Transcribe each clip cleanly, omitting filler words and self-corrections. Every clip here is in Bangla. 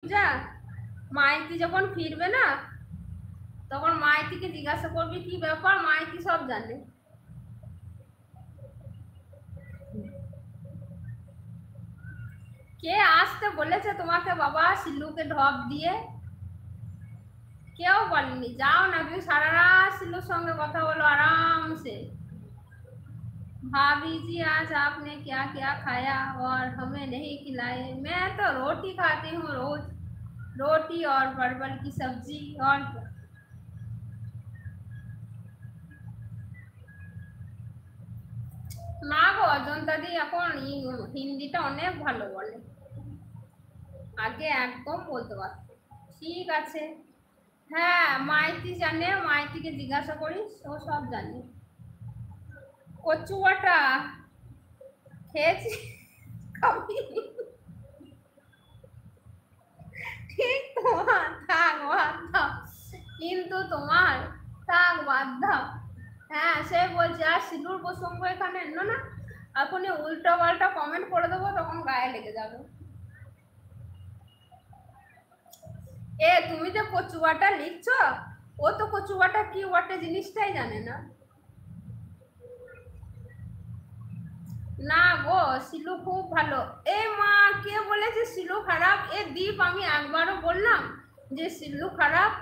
যা মাইতি যখন ফিরবে না তখন মাইতিকে জিজ্ঞাসা করবি কি ব্যাপার, মাইতি সব জানে। কে আসতে বলেছে তোমাকে বাবা সিল্লুকে ঢপ দিয়ে? কেউ বলেনি। যাও না, তুমি সারা রাত सिल्लू সঙ্গে কথা বলো आराम से। भाभी जी आज आपने क्या क्या खाया और हमें नहीं खिलाए? मैं तो रोटी खाती हूँ रोज, रोटी और परवल की सब्जी। और না গো, অজন্তা দি এখন হিন্দিটা অনেক ভালো বলে, আগে একদম বলতে পারতো। ঠিক আছে, হ্যাঁ মাইতি জানে, মাইতিকে জিজ্ঞাসা করিস, ও সব জানে। কচু বাটা খেয়েছি, খাবিনি? ঠিক তোমার থাক বাদ দাও, কিন্তু তোমার থাক বাদ দাও। হ্যাঁ সে বলছে আর সিঁদুর প্রসঙ্গ এখানে এলো না, এখনই উল্টো পাল্টা কমেন্ট করে দেবো, তখন গায়ে লেগে যাবে। এ তুমি যে কচু বাটা লিখছো, ও তো কচু বাটা কি বটে জিনিসটাই জানে না। না গো, সিলু খুব ভালো। এ মা, কে বলেছে সিলু খারাপ? এ দীপ, আমি একবারও বললাম যে সিলু খারাপ?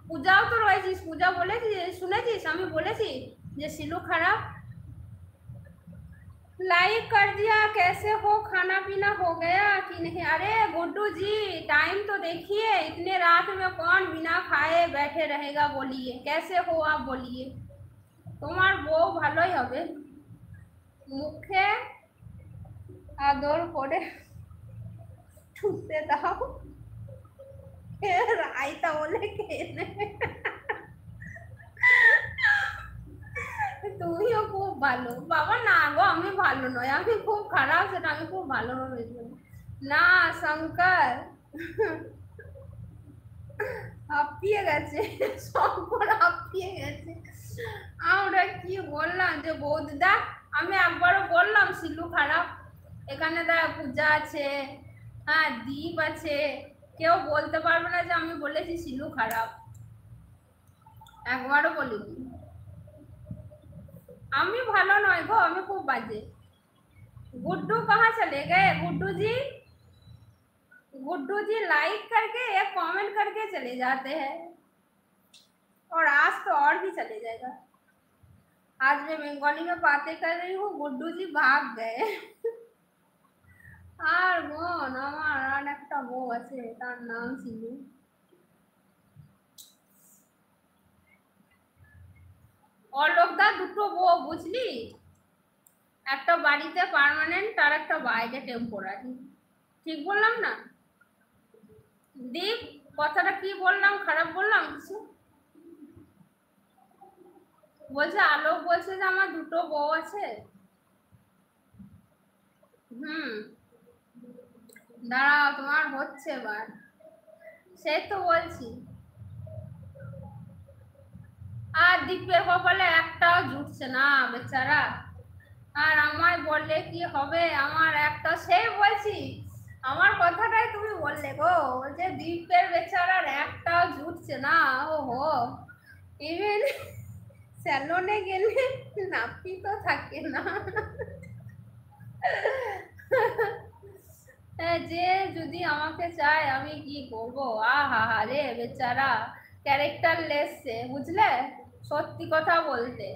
পূজাও তো রয়েছিস, পূজা বলেছি, শুনেছিস আমি বলেছি যে সিলু খারাপ? लाइक कर दिया, कैसे हो, खाना पीना हो गया कि नहीं? अरे गुड्डू जी, टाइम तो देखिए, इतने रात में कौन बिना खाए बैठे रहेगा? बोलिए कैसे हो आप, बोलिए। তোমার বউ ভালোই হবে, মুখে আদর করে ছুটতে দাও, রায়তা বলে খেয়ে নেবে। তুমিও খুব ভালো বাবা। না গো, আমি ভালো নয়, আমি খুব খারাপ, সেটা আমি খুব ভালো ভেবেছি। না শঙ্কর হাঁপিয়ে গেছে, শঙ্কর হাঁপিয়ে গেছে। আমরা কি বললাম যে বৌদিদা, আমি একবারও বললাম সিলু খারাপ? এখানে দেখ পূজা আছে, হ্যাঁ দীপ আছে, কেউ বলতে পারবে না যে আমি বলেছি সিলু খারাপ, একবারও বলিনি। আমি ভালো নয় গো, আমি খুব बाजे। गुड्डू कहाँ चले गए गुड्डू जी? गुड्डू जी लाइक करके या कमेंट करके चले जाते हैं, और आज तो और भी चले जाएगा। आज मैं बंगाली में बातें कर रही हूँ, गुड्डू जी भाग गए। আর বোন আমার আর একটা বউ আছে, তার নাম সিলু। অলোকদা দুটো বউ বুঝলি, একটা বাড়িতে পার্মানেন্ট আর একটা বাইরে টেম্পোরারি। ঠিক বললাম না? দীপ, কথাটা কি বললাম, খারাপ বললাম কিছু? বলছে আলোক বলছে যে আমার দুটো বউ আছে। হুম, দাঁড়াও তোমার হচ্ছে এবার, সেই তো বলছি। আর দীপের কপালে একটাও জুটছে না বেচারা, আর আমায় বললে কি হবে, আমার একটা, সেই বলছি আমার কথাটাই তুমি বললে গো, যে দীপের বেচারার একটাও জুটছে না। ও হো, ইভেন স্যালনে গেলে নাপি তো থাকে না। যে যদি আমাকে চায় আমি কি করব? আহা রে বেচারা, ক্যারেক্টারলেস সে, বুঝলে? সত্যি কথা বলতে,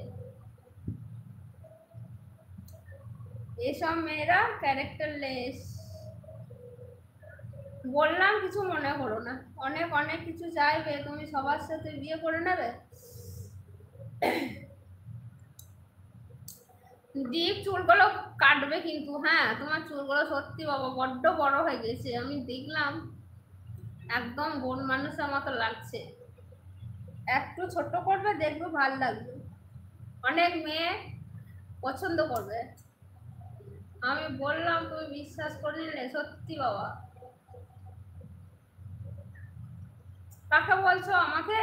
এসব মেয়েরা ক্যারেক্টারলেস। বললাম কিছু মনে করো না, অনেক অনেক কিছু চাইবে, তুমি সবার সাথে বিয়ে করে নেবে। দীপ চুলগুলো কাটবে কিন্তু, হ্যাঁ তোমার চুলগুলো সত্যি বাবা বড্ড বড় হয়ে গেছে, আমি দেখলাম, একদম বোন মানুষের মতো লাগছে। একটু ছোট করবে, দেখবে ভাল লাগবে, অনেক মেয়ে পছন্দ করবে। আমি বললাম, তুমি বিশ্বাস করলে? সত্যি বাবা। কাকে বলছো, আমাকে?